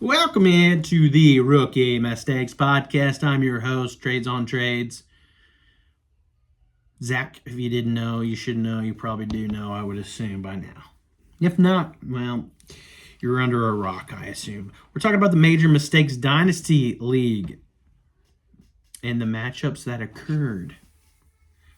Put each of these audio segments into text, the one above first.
Welcome into the Rookie Mistakes Podcast. I'm your host, Trades on Trades. Zach, if you didn't know, you should know. You probably do know, I would assume, by now. If not, well, you're under a rock, I assume. We're talking about the Major Mistakes Dynasty League and the matchups that occurred.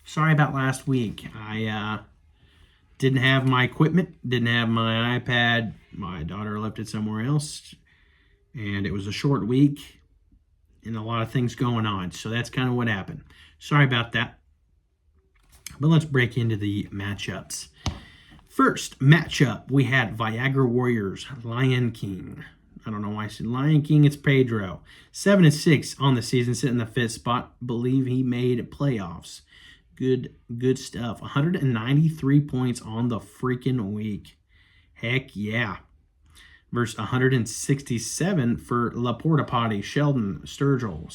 Sorry about last week. I didn't have my equipment, didn't have my iPad. My daughter left it somewhere else. And it was a short week and a lot of things going on. So that's kind of what happened. Sorry about that. But let's break into the matchups. First matchup, we had Viagra Warriors, Lion King. I don't know why I said Lion King. It's Pedro. 7-6 on the season, sitting in the fifth spot. Believe he made playoffs. Good stuff. 193 points on the freaking week. Heck yeah. Versus 167 for Laporta Potty, Sheldon Sturgill.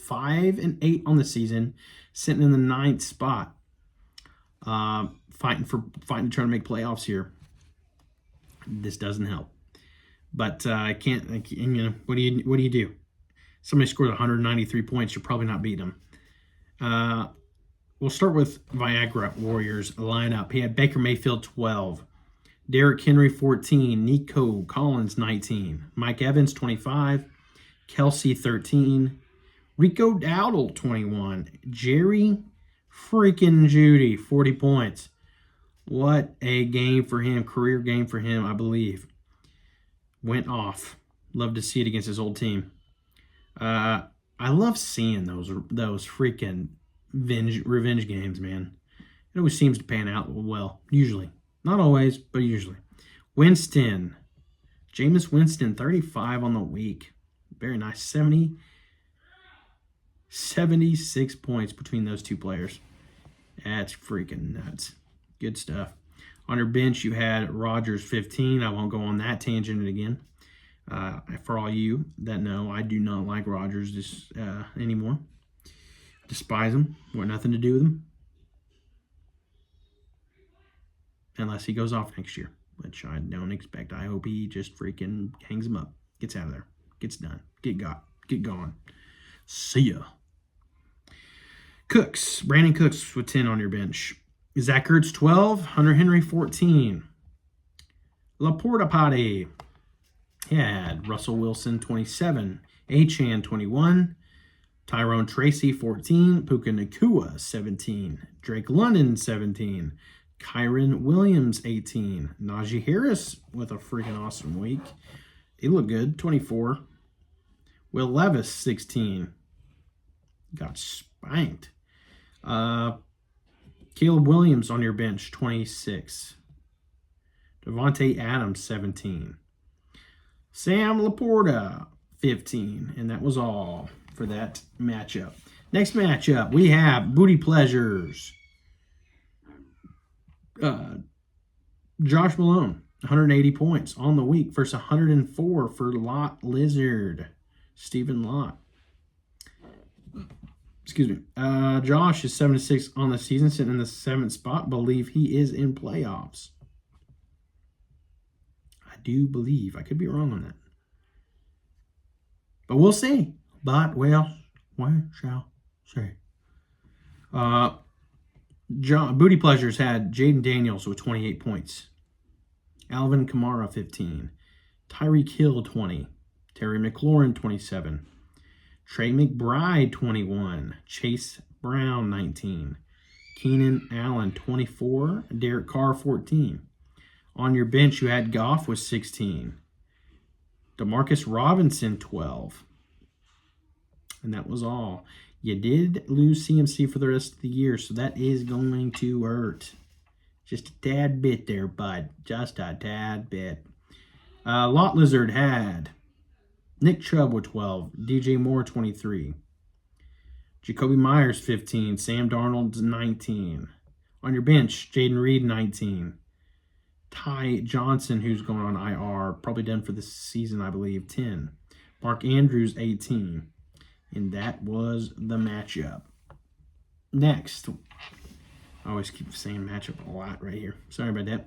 5-8 on the season, sitting in the ninth spot. Fighting to try to make playoffs here. This doesn't help. But I can't. What do you do? Somebody scored 193 points. You're probably not beating them. We'll start with Viagra Warriors lineup. He had Baker Mayfield 12. Derrick Henry, 14. Nico Collins, 19. Mike Evans, 25. Kelsey, 13. Rico Dowdle, 21. Jerry freaking Judy, 40 points. What a game for him. Career game for him, I believe. Went off. Love to see it against his old team. I love seeing those freaking revenge games, man. It always seems to pan out well, usually. Not always, but usually. Winston. Jameis Winston, 35 on the week. Very nice. 76 points between those two players. That's freaking nuts. Good stuff. On your bench, you had Rodgers, 15. I won't go on that tangent again. For all you that know, I do not like Rodgers anymore. Despise him. Want nothing to do with him. Unless he goes off next year, which I don't expect. I hope he just freaking hangs him up, gets out of there, gets done, get gone. See ya. Cooks, Brandon Cooks with 10 on your bench. Zach Ertz, 12. Hunter Henry, 14. Laporta Potty had Russell Wilson, 27. Achane, 21. Tyrone Tracy, 14. Puka Nacua, 17. Drake London, 17. Kyron Williams, 18. Najee Harris with a freaking awesome week. He looked good, 24. Will Levis, 16. Got spanked. Caleb Williams on your bench, 26. Devontae Adams, 17. Sam Laporta, 15. And that was all for that matchup. Next matchup, we have Booty Pleasures. Josh Malone, 180 points on the week versus 104 for Lot Lizard. Stephen Lott. Excuse me. Josh is 7-6 on the season, sitting in the 7th spot. Believe he is in playoffs. I do believe. I could be wrong on that. But we'll see. But, well, we shall see. Booty Pleasures had Jaden Daniels with 28 points. Alvin Kamara, 15. Tyreek Hill, 20. Terry McLaurin, 27. Trey McBride, 21. Chase Brown, 19. Keenan Allen, 24. Derek Carr, 14. On your bench, you had Goff with 16. Demarcus Robinson, 12. And that was all. You did lose CMC for the rest of the year, so that is going to hurt. Just a tad bit there, bud. Just a tad bit. Lot Lizard had Nick Chubb with 12. DJ Moore, 23. Jacoby Myers, 15. Sam Darnold, 19. On your bench, Jaden Reed, 19. Ty Johnson, who's going on IR, probably done for this season, I believe, 10. Mark Andrews, 18. And that was the matchup. Next, I always keep saying matchup a lot right here. Sorry about that.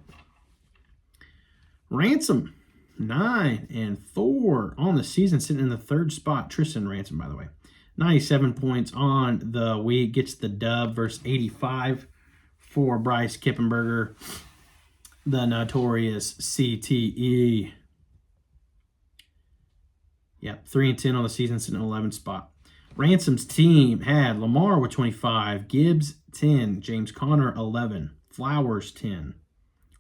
Ransom 9-4 on the season, sitting in the third spot. Tristan Ransom, by the way. 97 points on the week. Gets the dub versus 85 for Bryce Kippenberger, the notorious CTE. Yep, 3-10 on the season, sitting in 11th spot. Ransom's team had Lamar with 25, Gibbs 10, James Conner 11, Flowers 10,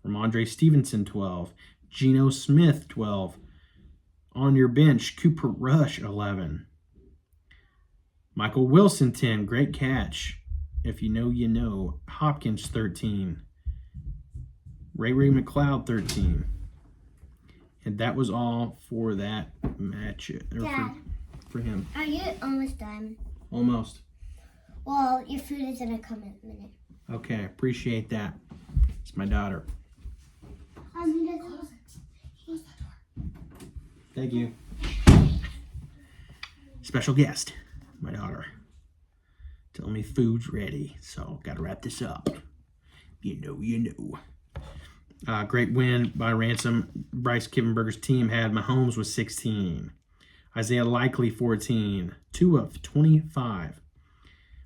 Ramondre Stevenson 12, Geno Smith 12. On your bench, Cooper Rush 11. Michael Wilson 10, great catch. If you know, you know. Hopkins 13. Ray McLeod 13. And that was all for that match. Dad, for him. Are you almost done? Almost. Well, your food is going to come in a minute. Okay, appreciate that. It's my daughter. Close that door. Thank you. Special guest, my daughter. Telling me food's ready, so got to wrap this up. You know. Great win by Ransom. Bryce Kippenberger's team had Mahomes with 16. Isaiah Likely 14. 2 of 25.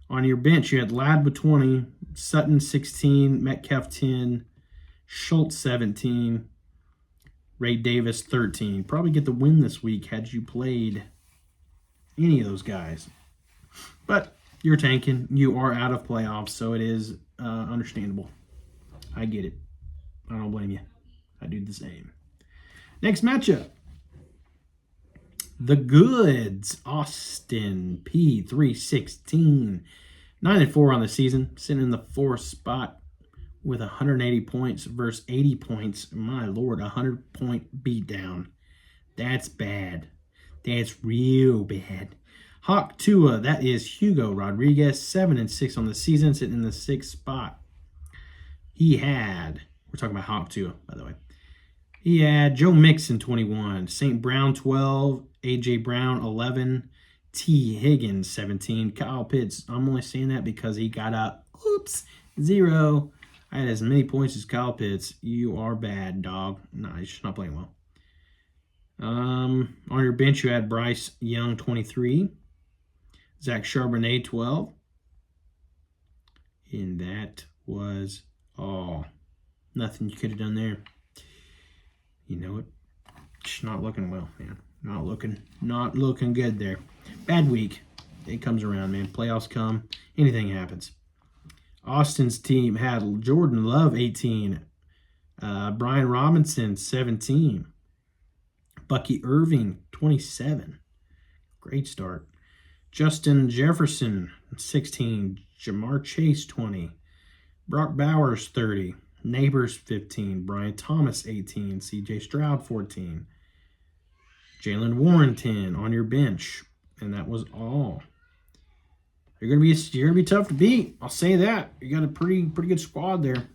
On your bench, you had Ladd with 20. Sutton 16. Metcalf 10. Schultz 17. Ray Davis 13. Probably get the win this week had you played any of those guys. But you're tanking. You are out of playoffs, so it is understandable. I get it. I don't blame you. I do the same. Next matchup. The Goods. Austin P316. 9-4 on the season. Sitting in the 4th spot with 180 points versus 80 points. My Lord, 100-point beatdown. That's bad. That's real bad. Hawk Tua, that is Hugo Rodriguez. 7-6 on the season. Sitting in the 6th spot. He had... We're talking about Hawk Tua, by the way. He had Joe Mixon, 21. St. Brown, 12. A.J. Brown, 11. T. Higgins, 17. Kyle Pitts, I'm only saying that because he got up. Oops, 0. I had as many points as Kyle Pitts. You are bad, dog. No, he's just not playing well. On your bench, you had Bryce Young, 23. Zach Charbonnet, 12. And that was all. Nothing you could have done there. You know it. Just not looking well, man. Not looking good there. Bad week. It comes around, man. Playoffs come. Anything happens. Austin's team had Jordan Love, 18. Brian Robinson, 17. Bucky Irving, 27. Great start. Justin Jefferson, 16. Jamar Chase, 20. Brock Bowers, 30. Neighbors, 15. Brian Thomas, 18. C.J. Stroud, 14. Jalen Warren, 10 on your bench. And that was all. You're gonna be tough to beat. I'll say that. You got a pretty good squad there.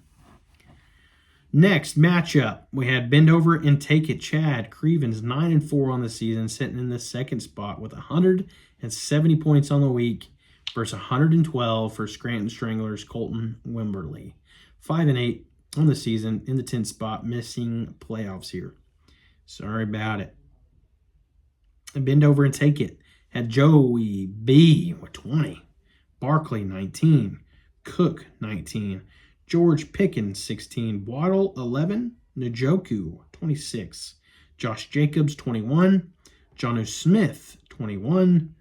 Next matchup, we had Bend Over and Take It. Chad Crevens, 9-4 on the season, sitting in the 2nd spot with 170 points on the week versus 112 for Scranton Stranglers Colton Wimberly. 5-8 on the season, in the 10th spot, missing playoffs here. Sorry about it. And Bend Over and Take It had Joey B with 20. Barkley, 19. Cook, 19. George Pickens, 16. Waddle, 11. Njoku, 26. Josh Jacobs, 21. Jonnu Smith, 21.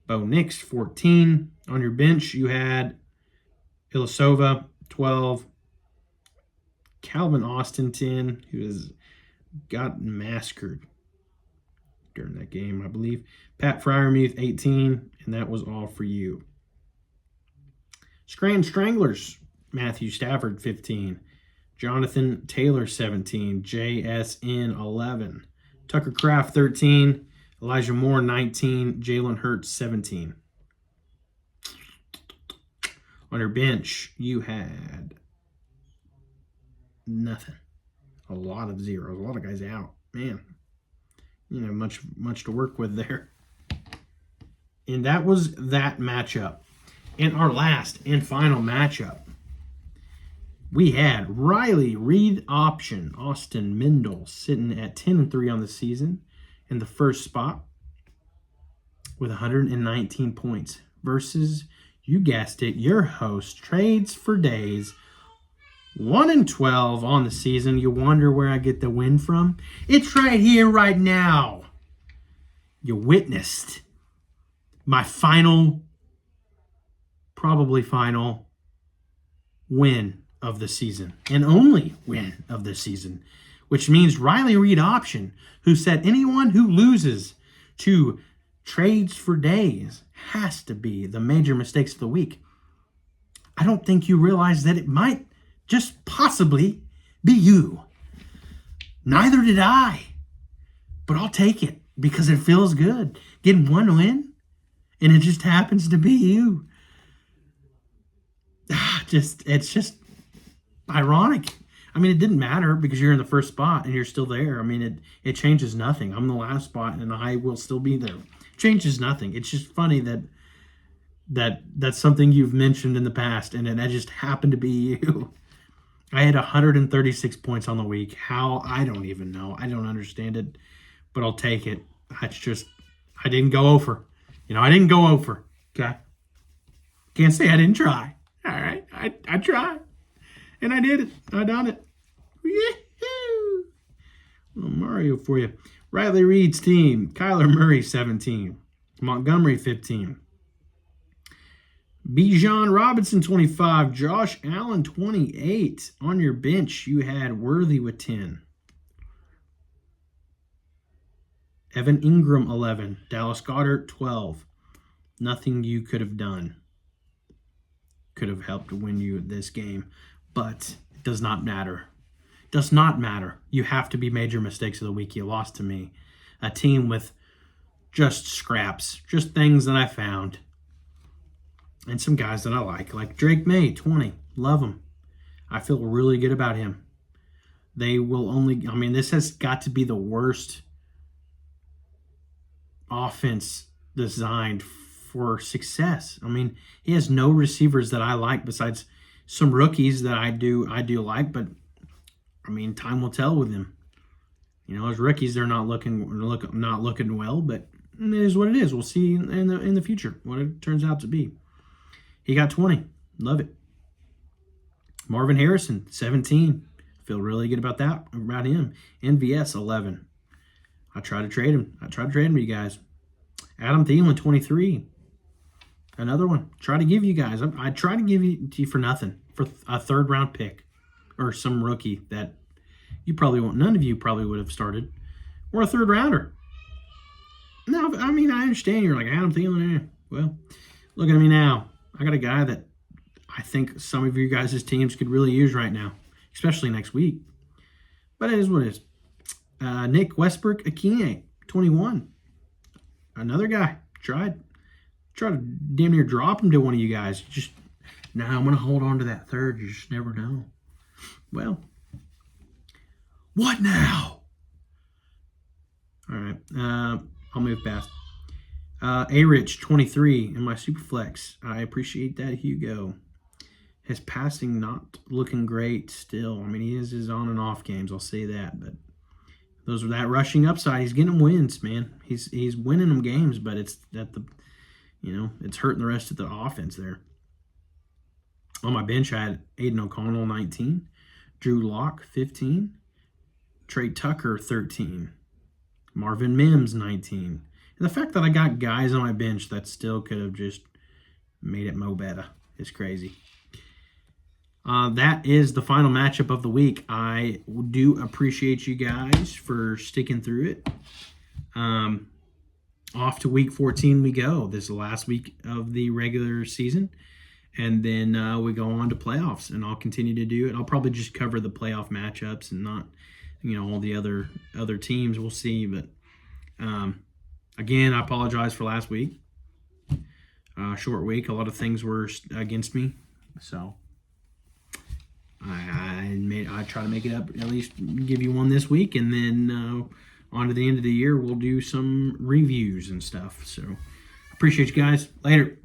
Bo Nix, 14. On your bench, you had Ilisova, 12. Calvin Austin, 10, who has gotten massacred during that game, I believe. Pat Fryermuth, 18, and that was all for you. Scranton Stranglers, Matthew Stafford, 15. Jonathan Taylor, 17. JSN, 11. Tucker Kraft, 13. Elijah Moore, 19. Jalen Hurts, 17. On your bench, you had nothing. A lot of zeros. A lot of guys out. Man, you know, much to work with there. And that was that matchup. And our last and final matchup we had Riley, Reed option, Austin Mendel sitting at 10-3 on the season in the first spot with 119 points versus, you guessed it, your host, Trades for Days, 1-12 on the season. You wonder where I get the win from? It's right here, right now. You witnessed my probably final win of the season, and only win of the season, which means Riley Reed option, who said anyone who loses to Trades for Days has to be the major mistakes of the week. I don't think you realize that it might just possibly be you. Neither did I, but I'll take it because it feels good getting one win, and it just happens to be you. It's just ironic. I mean, it didn't matter because you're in the first spot and you're still there. I mean, it changes nothing. I'm in the last spot and I will still be there. It changes nothing. It's just funny that's something you've mentioned in the past, and that just happened to be you. I had 136 points on the week. How? I don't even know. I don't understand it, but I'll take it. It's just, I didn't go over. I didn't go over. Okay? Can't say I didn't try. All right? I tried. And I did it. I done it. Yee-hoo! Little Mario for you. Riley Reed's team. Kyler Murray, 17. Montgomery, 15. Bijan Robinson, 25. Josh Allen, 28. On your bench, you had Worthy with 10. Evan Ingram, 11. Dallas Goedert, 12. Nothing you could have done could have helped win you this game, but it does not matter. It does not matter. You have to be major mistakes of the week. You lost to me. A team with just scraps, just things that I found. And some guys that I like Drake May, 20. Love him. I feel really good about him. They will only, this has got to be the worst offense designed for success. He has no receivers that I like besides some rookies that I do like, but time will tell with them. As rookies, they're not looking well, but it is what it is. We'll see in the future what it turns out to be. He got 20. Love it. Marvin Harrison, 17. Feel really good about him. NVS, 11. I tried to trade him. With you guys. Adam Thielen, 23. Another one. Try to give you guys. I try to give you to you for nothing. For a third-round pick. Or some rookie that you probably won't. None of you probably would have started. Or a third-rounder. No, I understand. You're like, Adam Thielen. Well, look at me now. I got a guy that I think some of you guys' teams could really use right now. Especially next week. But it is what it is. Nick Westbrook Akine, 21. Another guy. Tried to damn near drop him to one of you guys. I'm going to hold on to that third. You just never know. Well, what now? All right. I'll move past. A-Rich, 23 in my Superflex. I appreciate that, Hugo. His passing not looking great still. I mean, he has his on and off games, I'll say that. But those are that rushing upside. He's getting wins, man. He's winning them games, but it's at the, it's hurting the rest of the offense there. On my bench, I had Aiden O'Connell, 19. Drew Lock, 15. Trey Tucker, 13. Marvin Mims, 19. And the fact that I got guys on my bench that still could have just made it mo better is crazy. That is the final matchup of the week. I do appreciate you guys for sticking through it. Off to week 14 we go. This is the last week of the regular season. And then we go on to playoffs. And I'll continue to do it. I'll probably just cover the playoff matchups and not, all the other teams. We'll see. But again, I apologize for last week. Short week. A lot of things were against me. So I try to make it up, at least give you one this week, and then on to the end of the year, we'll do some reviews and stuff. So appreciate you guys. Later.